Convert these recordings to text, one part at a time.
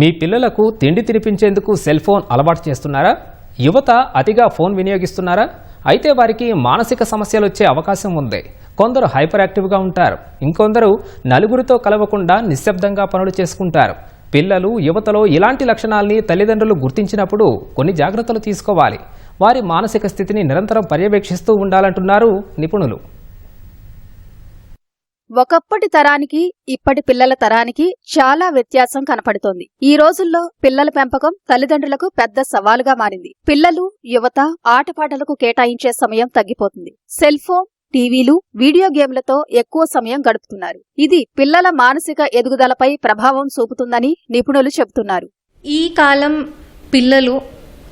మీ పిల్లలకు తిండి తినిపించేందుకు cell phone అలవాటు చేస్తున్నారా? యువత అతిగా ఫోన్ వినియోగిస్తున్నారా? అయితే వారికి మానసిక సమస్యలు వచ్చే అవకాశం ఉంది. కొందరు హైపర్ యాక్టివ్గా ఉంటారు, ఇంకొందరు నలుగురితో కలవకుండా నిశ్శబ్దంగా పనులు చేసుకుంటారు. పిల్లలు, యువతలో ఇలాంటి లక్షణాల్ని తల్లిదండ్రులు గుర్తించినప్పుడు కొన్ని జాగ్రత్తలు తీసుకోవాలి. వారి మానసిక స్థితిని నిరంతరం పర్యవేక్షిస్తూ ఉండాలంటున్నారు నిపుణులు. ఒకప్పటి తరానికి ఇప్పటి పిల్లల తరానికి చాలా వ్యత్యాసం కనపడుతోంది. ఈ రోజుల్లో పిల్లల పెంపకం తల్లిదండ్రులకు పెద్ద సవాలుగా మారింది. పిల్లలు, యువత ఆటపాటలకు కేటాయించే సమయం తగ్గిపోతుంది. సెల్ ఫోన్, టీవీలు, వీడియో గేమ్లతో ఎక్కువ సమయం గడుపుతున్నారు. ఇది పిల్లల మానసిక ఎదుగుదలపై ప్రభావం చూపుతుందని నిపుణులు చెబుతున్నారు. ఈ కాలం పిల్లలు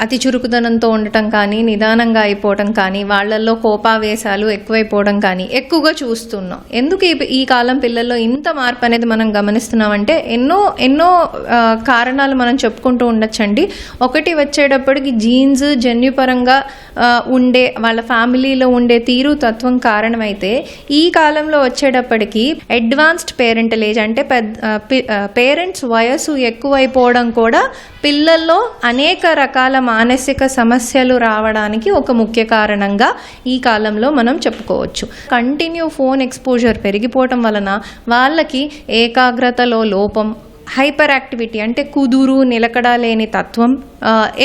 అతి చురుకుదనంతో ఉండటం కానీ, నిదానంగా అయిపోవటం కానీ, వాళ్లల్లో కోపావేశాలు ఎక్కువైపోవడం కానీ ఎక్కువగా చూస్తున్నాం. ఎందుకు ఈ కాలం పిల్లల్లో ఇంత మార్పు అనేది మనం గమనిస్తున్నామంటే ఎన్నో కారణాలు మనం చెప్పుకుంటూ ఉండొచ్చండి. ఒకటి వచ్చేటప్పటికి జీన్స్, జన్యుపరంగా ఉండే వాళ్ళ ఫ్యామిలీలో ఉండే తీరు తత్వం కారణమైతే, ఈ కాలంలో వచ్చేటప్పటికి అడ్వాన్స్డ్ పేరెంటల్ ఏజ్ అంటే పేరెంట్స్ వయసు ఎక్కువైపోవడం కూడా పిల్లల్లో అనేక రకాల మానసిక సమస్యలు రావడానికి ఒక ముఖ్య కారణంగా ఈ కాలంలో మనం చెప్పుకోవచ్చు. కంటిన్యూ ఫోన్ ఎక్స్పోజర్ పెరిగిపోవటం వలన వాళ్ళకి ఏకాగ్రతలో లోపం, హైపర్ యాక్టివిటీ అంటే కుదురు నిలకడ లేని తత్వం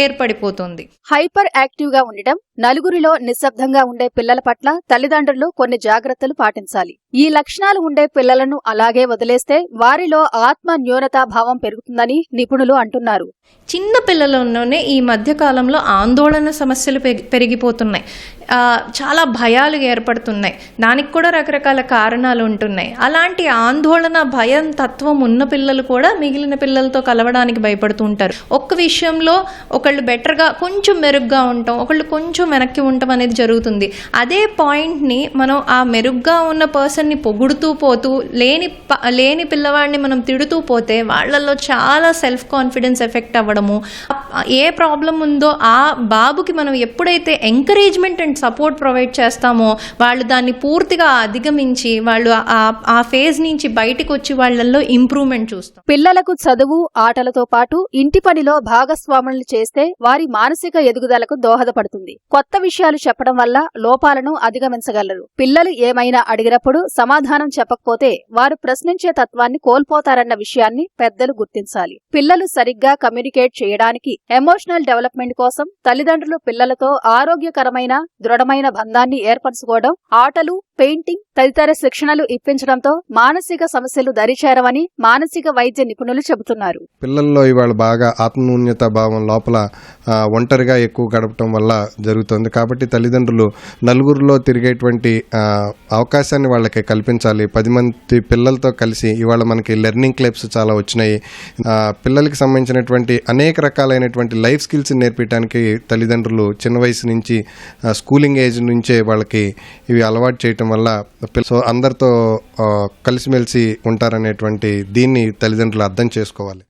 ఏర్పడిపోతుంది. హైపర్ యాక్టివ్ గా ఉండటం, నలుగురిలో నిశ్శబ్దంగా ఉండే పిల్లల పట్ల తల్లిదండ్రులు కొన్ని జాగ్రత్తలు పాటించాలి. ఈ లక్షణాలు ఉండే పిల్లలను అలాగే వదిలేస్తే వారిలో ఆత్మ న్యూనతా భావం పెరుగుతుందని నిపుణులు అంటున్నారు. చిన్న పిల్లలలోనే ఈ మధ్య కాలంలో ఆందోళన సమస్యలు పెరిగిపోతున్నాయి. చాలా భయాలు ఏర్పడుతున్నాయి. దానికి కూడా రకరకాల కారణాలు ఉంటున్నాయి. అలాంటి ఆందోళన, భయం తత్వం ఉన్న పిల్లలు కూడా మిగిలిన పిల్లలతో కలవడానికి భయపడుతూ ఉంటారు. ఒక్క విషయంలో ఒకళ్ళు బెటర్గా కొంచెం మెరుగ్గా ఉంటాం, ఒకళ్ళు కొంచెం వెనక్కి ఉండటం అనేది జరుగుతుంది. అదే పాయింట్ని మనం ఆ మెరుగ్గా ఉన్న పర్సన్ని పొగుడుతూ పోతూ లేని పిల్లవాడిని మనం తిడుతూ పోతే వాళ్ళల్లో చాలా సెల్ఫ్ కాన్ఫిడెన్స్ ఎఫెక్ట్ అవ్వడము, ఏ ప్రాబ్లం ఉందో ఆ బాబుకి మనం ఎప్పుడైతే ఎంకరేజ్మెంట్ అండ్ సపోర్ట్ ప్రొవైడ్ చేస్తామో వాళ్ళు దాన్ని పూర్తిగా అధిగమించి వాళ్ళు ఆ ఫేజ్ నుంచి బయటకు వచ్చి వాళ్ళల్లో ఇంప్రూవ్మెంట్ చూస్తాం. పిల్లలకు చదువు, ఆటలతో పాటు ఇంటి పనిలో భాగస్వాములను చేస్తే వారి మానసిక ఎదుగుదలకు దోహదపడుతుంది. కొత్త విషయాలు చెప్పడం వల్ల లోపాలను అధిగమించగలరు. పిల్లలు ఏమైనా అడిగినప్పుడు సమాధానం చెప్పకపోతే వారు ప్రశ్నించే తత్వాన్ని కోల్పోతారన్న విషయాన్ని పెద్దలు గుర్తించాలి. పిల్లలు సరిగ్గా కమ్యూనికేట్ చేయడానికి, ఎమోషనల్ డెవలప్మెంట్ కోసం తల్లిదండ్రులు పిల్లలతో ఆరోగ్యకరమైన, దృఢమైన బంధాన్ని ఏర్పరచుకోవడం, ఆటలు, పెయింటింగ్ తదితర శిక్షణలు ఇప్పించడంతో మానసిక సమస్యలు దరిచేరవని మానసిక వైద్య నిపుణులు చెబుతున్నారు. పిల్లల్లో ఇవాళ బాగా ఆత్మన్యూన్యత భావం లోపల ఒంటరిగా ఎక్కువ గడపడం వల్ల జరుగుతుంది. కాబట్టి తల్లిదండ్రులు నలుగురిలో తిరిగేటువంటి అవకాశాన్ని వాళ్ళకి కల్పించాలి. 10 మంది పిల్లలతో కలిసి ఇవాళ మనకి లెర్నింగ్ క్లబ్స్ చాలా వచ్చినాయి. పిల్లలకి సంబంధించినటువంటి అనేక రకాలైనటువంటి లైఫ్ స్కిల్స్ నేర్పించడానికి తల్లిదండ్రులు చిన్న వయసు నుంచి, స్కూలింగ్ ఏజ్ నుంచే వాళ్ళకి ఇవి అలవాటు చేయటం వల్ల అందరితో కలిసిమెలిసి ఉంటారనేటువంటి దీన్ని తల్లిదండ్రులు అర్థం చేసుకోవాలి.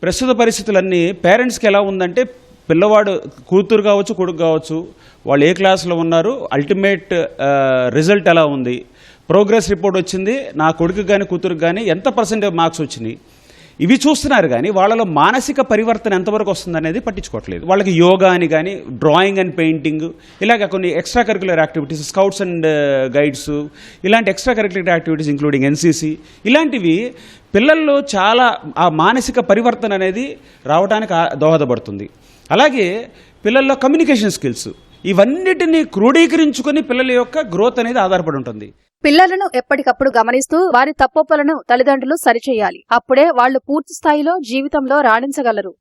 ప్రస్తుత పరిస్థితులన్నీ పేరెంట్స్కి ఎలా ఉందంటే, పిల్లవాడు కూతురు కావచ్చు, కొడుకు కావచ్చు, వాళ్ళు ఏ క్లాస్లో ఉన్నారు, అల్టిమేట్ రిజల్ట్ ఎలా ఉంది, ప్రోగ్రెస్ రిపోర్ట్ వచ్చింది, నా కొడుకు కానీ కూతురుకు కానీ ఎంత పర్సెంటేజ్ మార్క్స్ వచ్చినాయి, ఇవి చూస్తున్నారు. కానీ వాళ్ళలో మానసిక పరివర్తన ఎంతవరకు వస్తుందనేది పట్టించుకోవట్లేదు. వాళ్ళకి యోగా అని కానీ, డ్రాయింగ్ అండ్ పెయింటింగ్, ఇలాగ కొన్ని extra curricular activities, scouts and guides, ఇలాంటి extra curricular activities including NCC, ఇలాంటివి పిల్లల్లో చాలా ఆ మానసిక పరివర్తన అనేది రావడానికి దోహదపడుతుంది. అలాగే పిల్లల్లో కమ్యూనికేషన్ స్కిల్స్, ఇవన్నిటిని క్రోడీకరించుకొని పిల్లల యొక్క గ్రోత్ అనేది ఆధారపడి ఉంటుంది. పిల్లలను ఎప్పటికప్పుడు గమనిస్తూ వారి తప్పులను తల్లిదండ్రులు సరిచేయాలి. అప్పుడే వాళ్లు పూర్తి స్థాయిలో జీవితంలో రాణించగలరు.